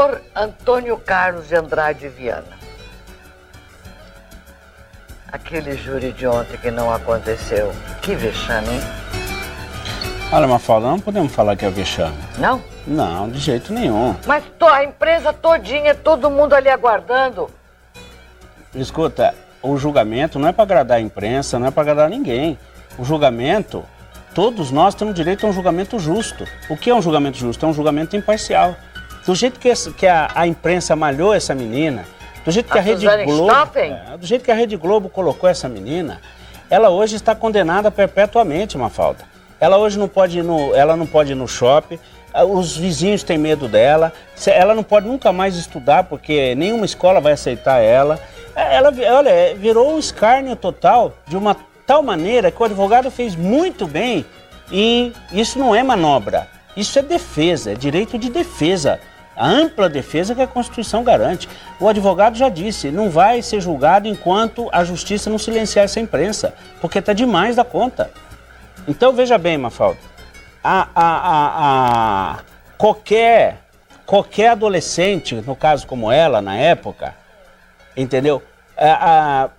Doutor Antônio Carlos de Andrade Viana. Aquele júri de ontem que não aconteceu. Que vexame, hein? Olha, Mafalda, não podemos falar que é vexame. Não? Não, de jeito nenhum. Mas a imprensa todinha, todo mundo ali aguardando. Escuta, o julgamento não é para agradar a imprensa, não é para agradar ninguém. O julgamento, todos nós temos direito a um julgamento justo. O que é um julgamento justo? É um julgamento imparcial. Do jeito que a imprensa malhou essa menina, do jeito que a Rede Globo, do jeito que a Rede Globo colocou essa menina, ela hoje está condenada perpetuamente, Mafalda. Ela hoje não pode ir no shopping, os vizinhos têm medo dela, ela não pode nunca mais estudar porque nenhuma escola vai aceitar ela. Ela, olha, virou um escárnio total de uma tal maneira que o advogado fez muito bem e isso não é manobra, isso é defesa, é direito de defesa. A ampla defesa que a Constituição garante. O advogado já disse, não vai ser julgado enquanto a justiça não silenciar essa imprensa, porque está demais da conta. Então, veja bem, Mafalda, qualquer adolescente, no caso como ela, na época, entendeu?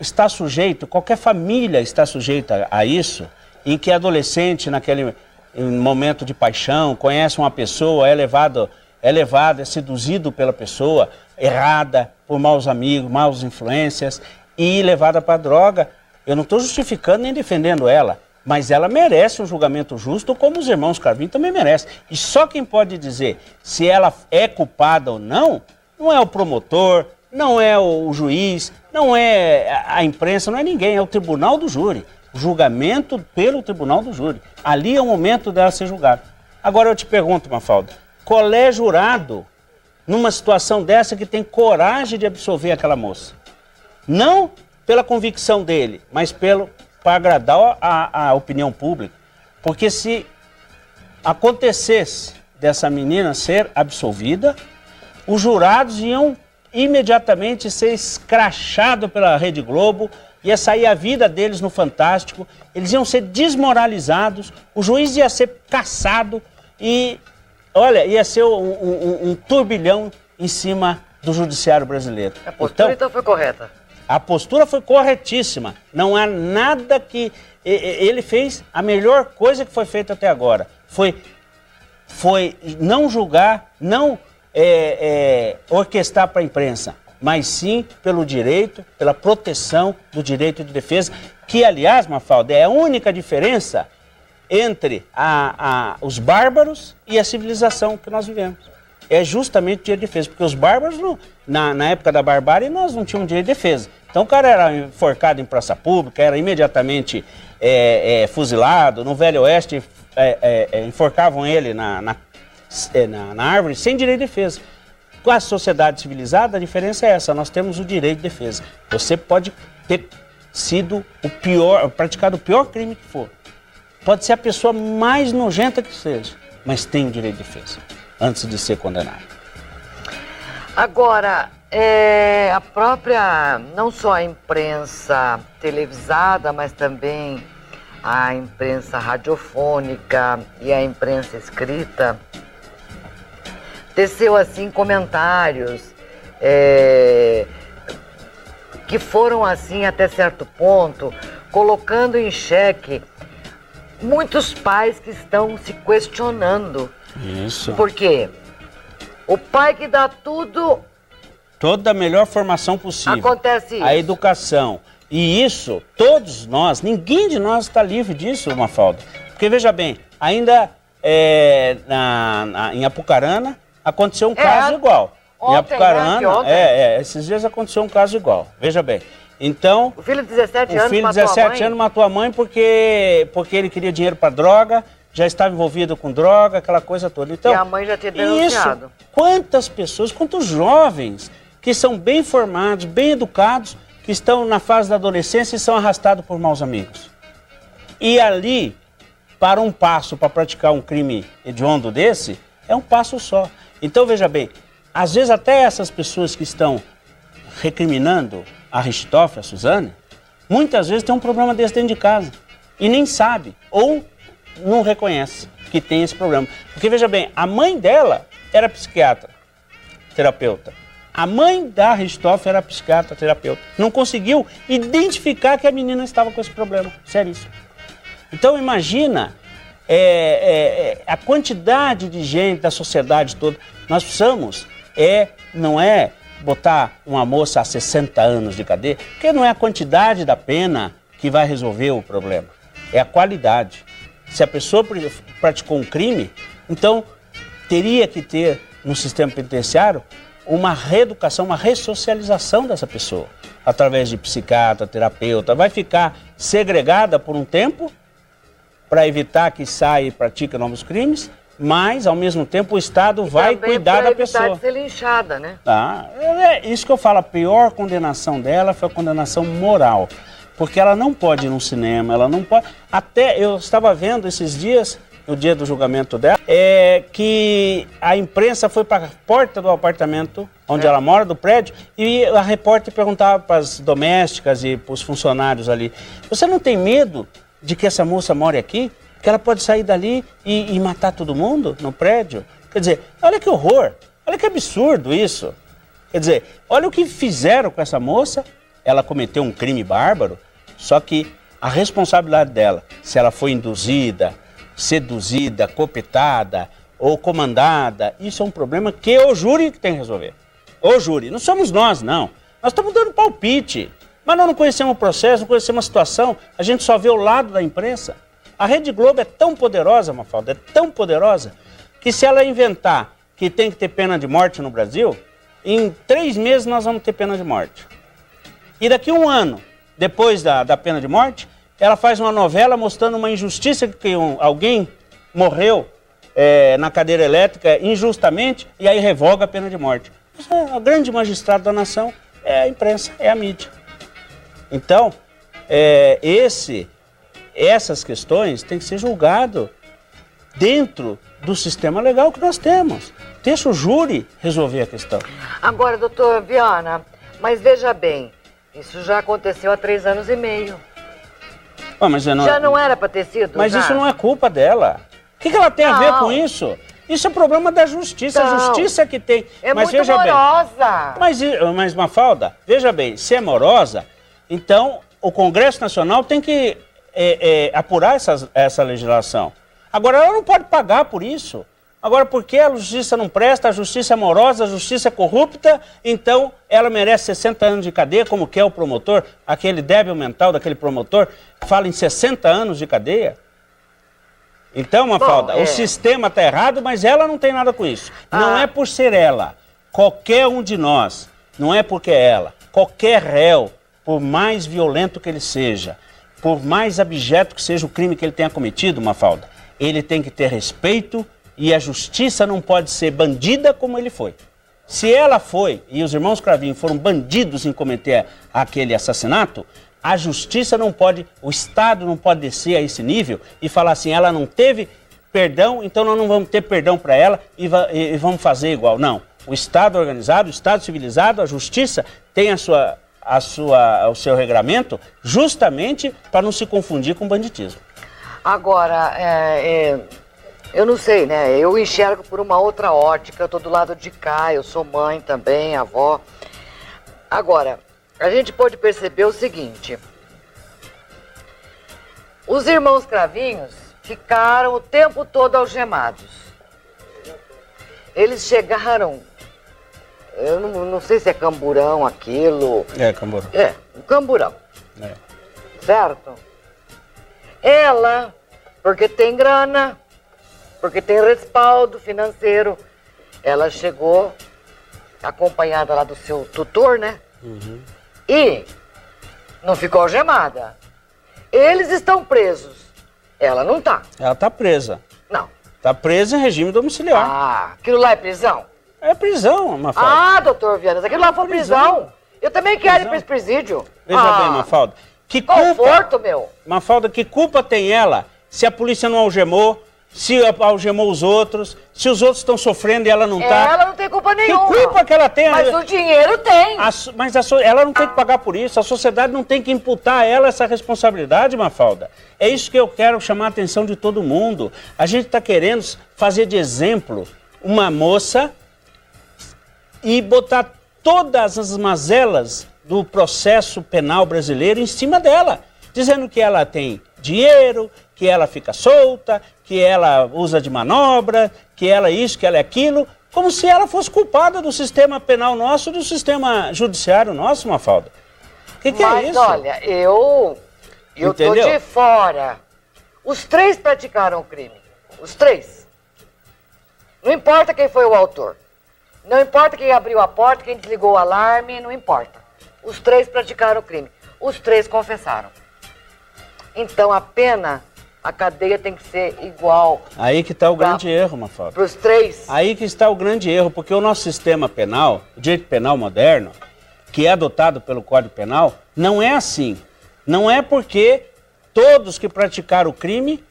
Está sujeito, qualquer família está sujeita a isso, em que adolescente, naquele momento de paixão, conhece uma pessoa, é levado, é seduzido pela pessoa errada, por maus amigos, maus influências e levada para a droga. Eu não estou justificando nem defendendo ela, mas ela merece um julgamento justo, como os irmãos Carvinho também merecem. E só quem pode dizer se ela é culpada ou não, não é o promotor, não é o juiz, não é a imprensa, não é ninguém, é o tribunal do júri. O julgamento pelo tribunal do júri. Ali é o momento dela ser julgada. Agora eu te pergunto, Mafalda, qual é jurado numa situação dessa que tem coragem de absolver aquela moça? Não pela convicção dele, mas para agradar a opinião pública. Porque se acontecesse dessa menina ser absolvida, os jurados iam imediatamente ser escrachados pela Rede Globo, ia sair a vida deles no Fantástico, eles iam ser desmoralizados, o juiz ia ser cassado e, olha, ia ser um turbilhão em cima do judiciário brasileiro. A postura então foi correta? A postura foi corretíssima. Não há nada que... Ele fez a melhor coisa que foi feita até agora. Foi não julgar, não orquestrar para a imprensa, mas sim pelo direito, pela proteção do direito de defesa, que, aliás, Mafalda, é a única diferença entre os bárbaros e a civilização que nós vivemos. É justamente o direito de defesa, porque os bárbaros, na época da barbárie, nós não tínhamos direito de defesa. Então o cara era enforcado em praça pública, era imediatamente fuzilado. No Velho Oeste, enforcavam ele na árvore sem direito de defesa. Com a sociedade civilizada, a diferença é essa, nós temos o direito de defesa. Você pode ter sido praticado o pior crime que for. Pode ser a pessoa mais nojenta que seja, mas tem o direito de defesa, antes de ser condenado. Agora, a própria, não só a imprensa televisada, mas também a imprensa radiofônica e a imprensa escrita, teceu assim comentários que foram assim até certo ponto, colocando em xeque muitos pais que estão se questionando. Isso. Por quê? O pai que dá tudo... Toda a melhor formação possível. Acontece isso. A educação. E isso, todos nós, ninguém de nós está livre disso, Mafalda. Porque, veja bem, ainda em Apucarana aconteceu um caso igual. Ontem, em Apucarana, né? Ontem. esses dias aconteceu um caso igual. Veja bem. Então, o filho de 17 anos matou a mãe? O filho de 17 anos matou a mãe porque ele queria dinheiro para droga, já estava envolvido com droga, aquela coisa toda. Então, e a mãe já tinha denunciado. Isso, quantas pessoas, quantos jovens que são bem formados, bem educados, que estão na fase da adolescência e são arrastados por maus amigos. E ali, para um passo para praticar um crime hediondo desse, é um passo só. Então, veja bem, às vezes até essas pessoas que estão recriminando a Richthofen, a Suzane, muitas vezes tem um problema desse dentro de casa e nem sabe ou não reconhece que tem esse problema. Porque, veja bem, a mãe dela era psiquiatra, terapeuta. A mãe da Richthofen era psiquiatra terapeuta. Não conseguiu identificar que a menina estava com esse problema. Seríssimo. Então imagina a quantidade de gente da sociedade toda. Nós precisamos, não é botar uma moça a 60 anos de cadeia, porque não é a quantidade da pena que vai resolver o problema. É a qualidade. Se a pessoa praticou um crime, então teria que ter no sistema penitenciário uma reeducação, uma ressocialização dessa pessoa, através de psiquiatra, terapeuta. Vai ficar segregada por um tempo para evitar que saia e pratique novos crimes, mas, ao mesmo tempo, o Estado vai cuidar da pessoa. Evitar de ser linchada, né? É isso que eu falo, a pior condenação dela foi a condenação moral. Porque ela não pode ir no cinema, ela não pode... Até eu estava vendo esses dias, no dia do julgamento dela, que a imprensa foi para a porta do apartamento onde ela mora, do prédio, e a repórter perguntava para as domésticas e para os funcionários ali, você não tem medo de que essa moça more aqui? Que ela pode sair dali e matar todo mundo no prédio? Quer dizer, olha que horror, olha que absurdo isso. Quer dizer, olha o que fizeram com essa moça, ela cometeu um crime bárbaro, só que a responsabilidade dela, se ela foi induzida, seduzida, cooptada ou comandada, isso é um problema que o júri tem que resolver. O júri, não somos nós, não. Nós estamos dando palpite, mas nós não conhecemos o processo, não conhecemos a situação, a gente só vê o lado da imprensa. A Rede Globo é tão poderosa, Mafalda, é tão poderosa, que se ela inventar que tem que ter pena de morte no Brasil, em 3 meses nós vamos ter pena de morte. E daqui 1 ano, depois da pena de morte, ela faz uma novela mostrando uma injustiça que alguém morreu na cadeira elétrica injustamente e aí revoga a pena de morte. O grande magistrado da nação é a imprensa, é a mídia. Então, essas questões têm que ser julgadas dentro do sistema legal que nós temos. Deixa o júri resolver a questão. Agora, doutor Viana, mas veja bem, isso já aconteceu há 3 anos e meio. Mas já não era para ter sido? Mas isso não é culpa dela. O que ela tem a ver com isso? Isso é problema da justiça, a justiça que tem. É mas muito morosa. Mas Mafalda, veja bem, se é morosa, então o Congresso Nacional tem que apurar essa legislação. Agora, ela não pode pagar por isso. Agora, porque a justiça não presta, a justiça é morosa, a justiça é corrupta, então ela merece 60 anos de cadeia, como quer o promotor, aquele débil mental daquele promotor, fala em 60 anos de cadeia. Então, Mafalda, o sistema está errado, mas ela não tem nada com isso. Não é por ser ela. Qualquer um de nós, não é porque é ela. Qualquer réu, por mais violento que ele seja, por mais abjeto que seja o crime que ele tenha cometido, Mafalda, ele tem que ter respeito e a justiça não pode ser bandida como ele foi. Se ela foi e os irmãos Cravinho foram bandidos em cometer aquele assassinato, a justiça não pode, o Estado não pode descer a esse nível e falar assim, ela não teve perdão, então nós não vamos ter perdão para ela e vamos fazer igual. Não, o Estado organizado, o Estado civilizado, a justiça tem o seu regramento justamente para não se confundir com banditismo. Agora, eu não sei, né? Eu enxergo por uma outra ótica, eu estou do lado de cá, eu sou mãe também, avó. Agora, a gente pode perceber o seguinte, os irmãos Cravinhos ficaram o tempo todo algemados. Eles chegaram, eu não sei se é Camburão aquilo. É, Camburão. Um Camburão. Certo? Ela, porque tem grana, porque tem respaldo financeiro, ela chegou acompanhada lá do seu tutor, né? Uhum. E não ficou algemada. Eles estão presos. Ela não tá. Ela tá presa. Não. Tá presa em regime domiciliar. Aquilo lá é prisão? É prisão, Mafalda. Doutor Viana, aquilo lá foi prisão. Eu também quero ir para esse presídio. Veja bem, Mafalda. Que conforto, meu. Mafalda, que culpa tem ela se a polícia não algemou, se algemou os outros, se os outros estão sofrendo e ela não tá? Ela não tem culpa nenhuma. Que culpa que ela tem? Mas o dinheiro tem. Ela não tem que pagar por isso, a sociedade não tem que imputar a ela essa responsabilidade, Mafalda. É isso que eu quero chamar a atenção de todo mundo. A gente está querendo fazer de exemplo uma moça e botar todas as mazelas do processo penal brasileiro em cima dela, dizendo que ela tem dinheiro, que ela fica solta, que ela usa de manobra, que ela isso, que ela é aquilo, como se ela fosse culpada do sistema penal nosso, do sistema judiciário nosso, Mafalda. O que é isso? Mas olha, eu tô de fora. Os 3 praticaram o crime. Os 3. Não importa quem foi o autor. Não importa quem abriu a porta, quem desligou o alarme, não importa. Os 3 praticaram o crime. Os 3 confessaram. Então a pena, a cadeia tem que ser igual. Aí que está o grande erro, Mafalda. Para os 3. Aí que está o grande erro, porque o nosso sistema penal, o direito penal moderno, que é adotado pelo Código Penal, não é assim. Não é porque todos que praticaram o crime,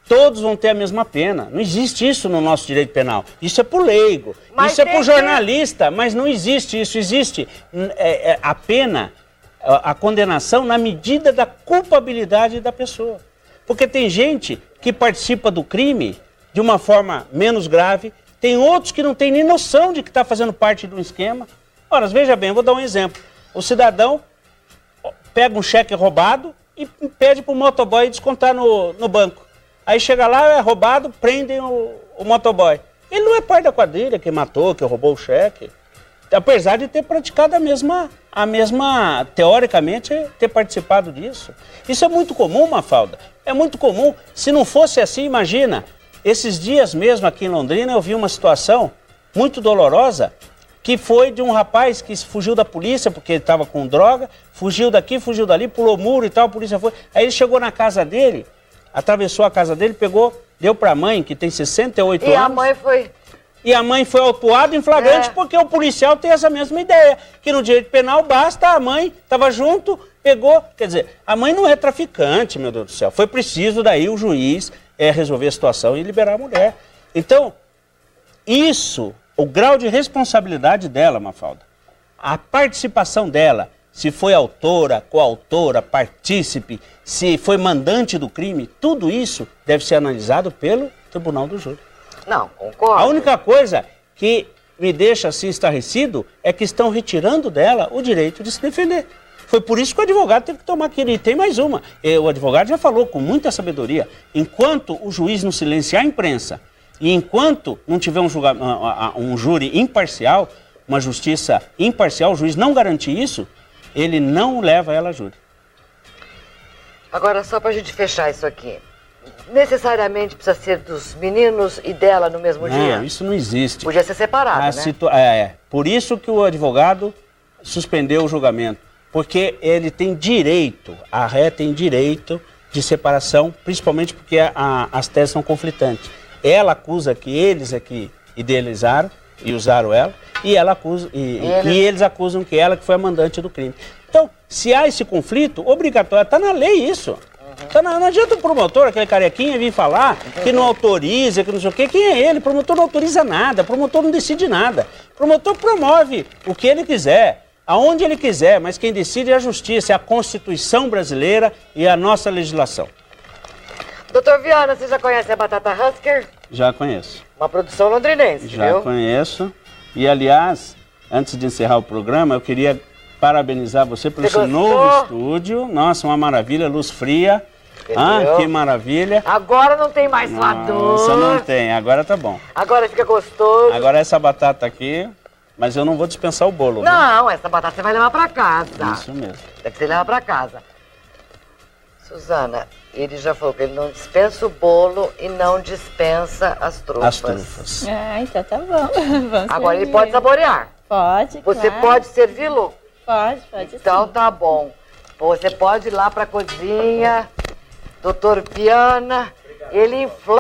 todos vão ter a mesma pena. Não existe isso no nosso direito penal. Isso é para o leigo, isso é para o jornalista, mas não existe isso. Existe a pena, a condenação na medida da culpabilidade da pessoa. Porque tem gente que participa do crime de uma forma menos grave, tem outros que não têm nem noção de que está fazendo parte de um esquema. Ora, veja bem, eu vou dar um exemplo. O cidadão pega um cheque roubado e pede para o motoboy descontar no banco. Aí chega lá, é roubado, prendem o motoboy. Ele não é parte da quadrilha que matou, que roubou o cheque. Apesar de ter praticado a mesma, teoricamente, ter participado disso. Isso é muito comum, Mafalda. É muito comum. Se não fosse assim, imagina, esses dias mesmo aqui em Londrina eu vi uma situação muito dolorosa, que foi de um rapaz que fugiu da polícia porque ele estava com droga, fugiu daqui, fugiu dali, pulou muro e tal, a polícia foi. Aí ele chegou na casa dele, atravessou a casa dele, pegou, deu para a mãe, que tem 68 anos. E a mãe foi autuada em flagrante porque o policial tem essa mesma ideia, que no direito penal basta a mãe, estava junto, pegou. Quer dizer, a mãe não é traficante, meu Deus do céu. Foi preciso daí o juiz resolver a situação e liberar a mulher. Então, isso, o grau de responsabilidade dela, Mafalda, a participação dela, se foi autora, coautora, partícipe, se foi mandante do crime, tudo isso deve ser analisado pelo Tribunal do Júri. Não, concordo. A única coisa que me deixa assim estarrecido é que estão retirando dela o direito de se defender. Foi por isso que o advogado teve que tomar aquilo. E tem mais uma. O advogado já falou com muita sabedoria. Enquanto o juiz não silenciar a imprensa e enquanto não tiver um júri imparcial, uma justiça imparcial, o juiz não garantir isso, ele não leva ela a júri. Agora, só para a gente fechar isso aqui. Necessariamente precisa ser dos meninos e dela no mesmo dia? Não, isso não existe. Podia ser separado, né? Por isso que o advogado suspendeu o julgamento. Porque ele tem direito, a ré tem direito de separação, principalmente porque as teses são conflitantes. Ela acusa que eles é que idealizaram e usaram ela, e ela acusa, eles acusam que ela que foi a mandante do crime. Então, se há esse conflito, obrigatório, está na lei isso. Não adianta o promotor, aquele carequinha, vir falar que não autoriza, que não sei o quê. Quem é ele? O promotor não autoriza nada, o promotor não decide nada. O promotor promove o que ele quiser, aonde ele quiser, mas quem decide é a justiça, é a Constituição brasileira e a nossa legislação. Doutor Viana, você já conhece a Batata Husker? Já conheço. Uma produção londrinense, viu? Já conheço. E, aliás, antes de encerrar o programa, eu queria parabenizar você pelo seu novo estúdio. Nossa, uma maravilha, luz fria. Ah, que maravilha. Agora não tem mais suador. Nossa, não tem. Agora tá bom. Agora fica gostoso. Agora essa batata aqui, mas eu não vou dispensar o bolo. Não, essa batata você vai levar pra casa. Isso mesmo. Tem que você levar pra casa. Suzana, ele já falou que ele não dispensa o bolo e não dispensa as trufas. As trufas. Ah, então tá bom. Agora ele pode saborear. Pode, Você claro. pode servi-lo? Pode Então sim. tá bom. Você pode ir lá pra cozinha, doutor Viana, ele inflama.